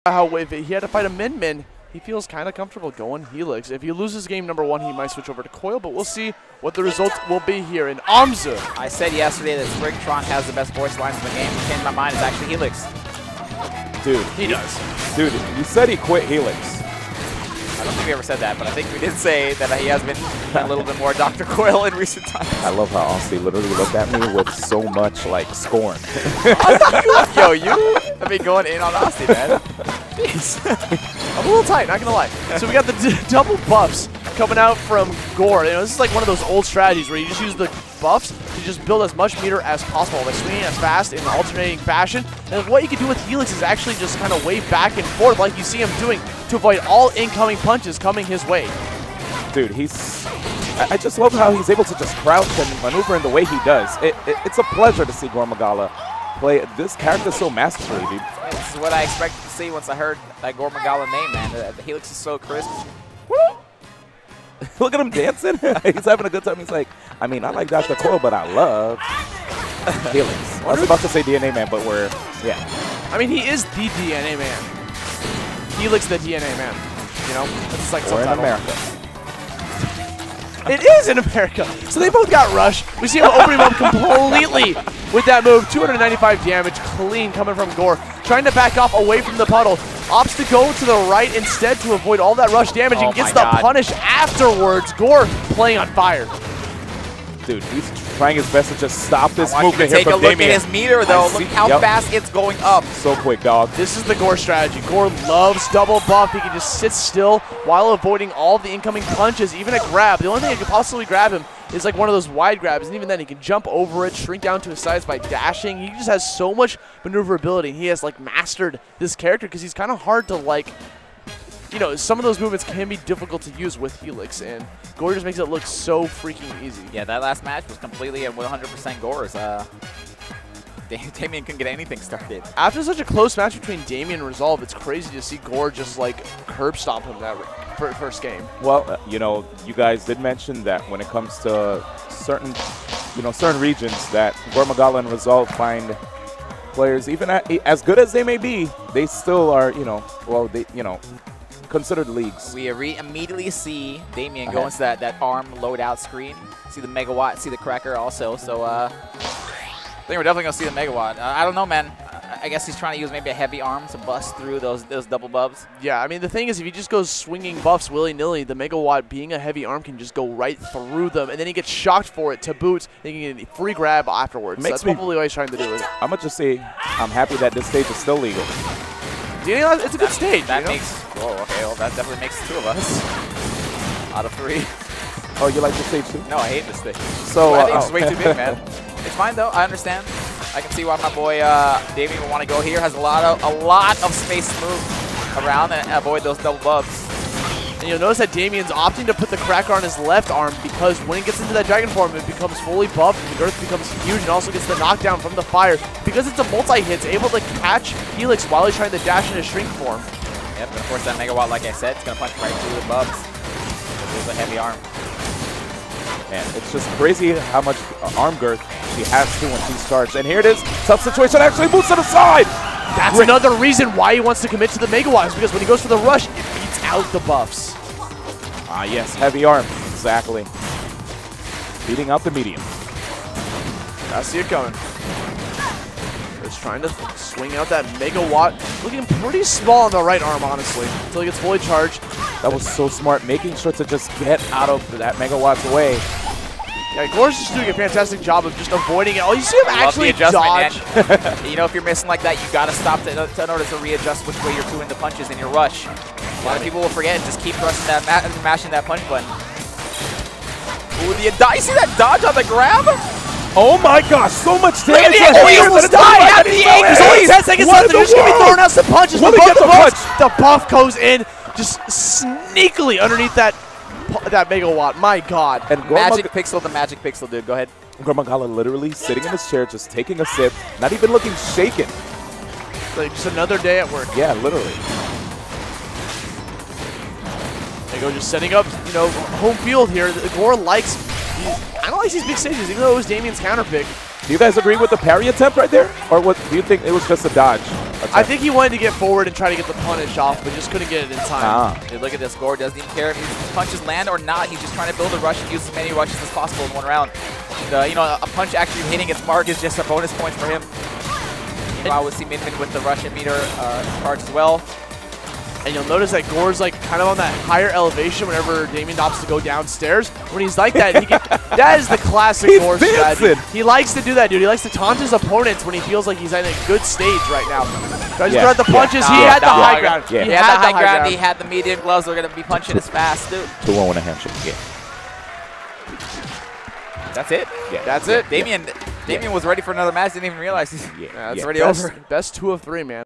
How if he had to fight a Min, he feels kind of comfortable going Helix. If he loses game number 1, he might switch over to Coil, but we'll see what the results will be here in Amzu. I said yesterday that Springtron has the best voice lines in the game. What changed my mind is actually Helix. Dude. He does. Dude, you said he quit Helix. I don't think we ever said that, but I think we did say that he has been a little bit more Dr. Coil in recent times. I love how Austin literally looked at me with so much, like, scorn. Yo, you have been going in on Austin, man. Jeez. I'm a little tight, not gonna lie. So we got the double buffs coming out from Gore. You know, this is like one of those old strategies where you just use the buffs to just build as much meter as possible by swinging as fast in an alternating fashion. And what you can do with Helix is actually just kind of wave back and forth like you see him doing to avoid all incoming punches coming his way. Dude, I just love how he's able to just crouch and maneuver in the way he does. It's a pleasure to see Goremagala play this character so masterfully, dude. Yeah, this is what I expected to see once I heard that Goremagala name, man. The Helix is so crisp. Look at him dancing. He's having a good time. He's like, I mean, I like Dr. Coil, but I love Helix. I was about to say DNA Man, but yeah. I mean, he is the DNA man. Helix the DNA man. You know? It's like we're in America. It is in America. So they both got rushed. We see him opening him up completely with that move. 295 damage, clean coming from Gore. Trying to back off away from the puddle. Opts to go to the right instead to avoid all that rush damage and gets the punish afterwards. Gore playing on fire. Dude, he's trying his best to just stop this movement Take here from a look Damian. at his meter, though. Look how fast it's going up. So quick, dog. This is the Gore strategy. Gore loves double buff. He can just sit still while avoiding all the incoming punches, even a grab. The only thing that could possibly grab him is like one of those wide grabs, and even then he can jump over it, shrink down to his size by dashing. He just has so much maneuverability. He has like mastered this character because he's kind of hard to like, you know, some of those movements can be difficult to use with Helix, and Gore just makes it look so freaking easy. Yeah, that last match was completely at 100% Gore's. Damian couldn't get anything started. After such a close match between Damian and Resolve, it's crazy to see Gore just like curb stomp him that first game. Well, you know, you guys did mention that when it comes to certain regions, that Goremagala and Resolve find players, even as good as they may be, they still are, considered leagues. We immediately see Damian go into that arm loadout screen. See the megawatt, see the cracker also. So I think we're definitely gonna see the megawatt. I don't know, man. I guess he's trying to use maybe a heavy arm to bust through those double buffs. Yeah, I mean the thing is, if he just goes swinging buffs willy-nilly, the megawatt being a heavy arm can just go right through them, and then he gets shocked for it to boot, and he can get a free grab afterwards. So that's probably what he's trying to do with it. I'm gonna just say I'm happy that this stage is still legal. It's a good stage. That makes. Oh, okay. Well, that definitely makes 2 of us out of 3. Oh, you like this stage too? No, I hate this stage. So I think it's way too big, man. It's fine though. I understand. I can see why my boy Damian would want to go here. Has a lot of space to move around and avoid those double buffs. And you'll notice that Damian's opting to put the cracker on his left arm because when he gets into that dragon form, it becomes fully buffed, the girth becomes huge, and also gets the knockdown from the fire. Because it's a multi-hit, it's able to catch Helix while he's trying to dash in his shrink form. Yep, and of course that megawatt, like I said, it's going to punch right through the buffs. It's a heavy arm. Man, it's just crazy how much arm girth she has too when she's charged. And here it is, tough situation, actually moves to the side! That's another reason why he wants to commit to the megawatt, is because when he goes for the rush, it beats out the buffs. Ah, yes, heavy arm, exactly. Beating out the medium. I see it coming. Just trying to swing out that megawatt. Looking pretty small on the right arm, honestly, until he gets fully charged. That was so smart, making sure to just get out of that megawatt's way. Yeah, Gore's just doing a fantastic job of just avoiding it. Oh, you see him actually dodge. You know, if you're missing like that, you got to stop in order to readjust which way you're doing the punches in your rush. A lot of people will forget and just keep pressing that, mashing that punch button. Ooh, you see that dodge on the grab? Oh my gosh, so much damage! He almost died at the end! There's only 10 seconds left, they're just going to be throwing out some punches. The buff goes in, just sneakily underneath that megawatt. My God. And Magic Pixel, the Magic Pixel, dude. Go ahead. Goremagala literally sitting in his chair, just taking a sip, not even looking shaken. Like just another day at work. Yeah, literally. There you go, just setting up, home field here. Gore likes, kind of likes these big stages, even though it was Damian's counter pick. Do you guys agree with the parry attempt right there? Or what do you think it was just a dodge attack. I think he wanted to get forward and try to get the punish off, but just couldn't get it in time. Dude, look at this. Gore doesn't even care if his punches land or not. He's just trying to build a rush and use as many rushes as possible in one round. You know, a punch actually hitting its mark is just a bonus point for him. I would see Min with the Russian meter charge as well. And you'll notice that Gore's like kind of on that higher elevation whenever Damian opts to go downstairs. When he's like that, that is the classic Gore strategy. He likes to do that, dude. He likes to taunt his opponents when he feels like he's in a good stage right now. Tries to throw out the punches. He had the high ground. He had the high ground. He had the medium gloves. We're going to be punching as fast, dude. 2-1 with a handshake. Yeah. That's it? Yeah. That's it. Damian was ready for another match. Didn't even realize. It's already over. Best 2 of 3, man.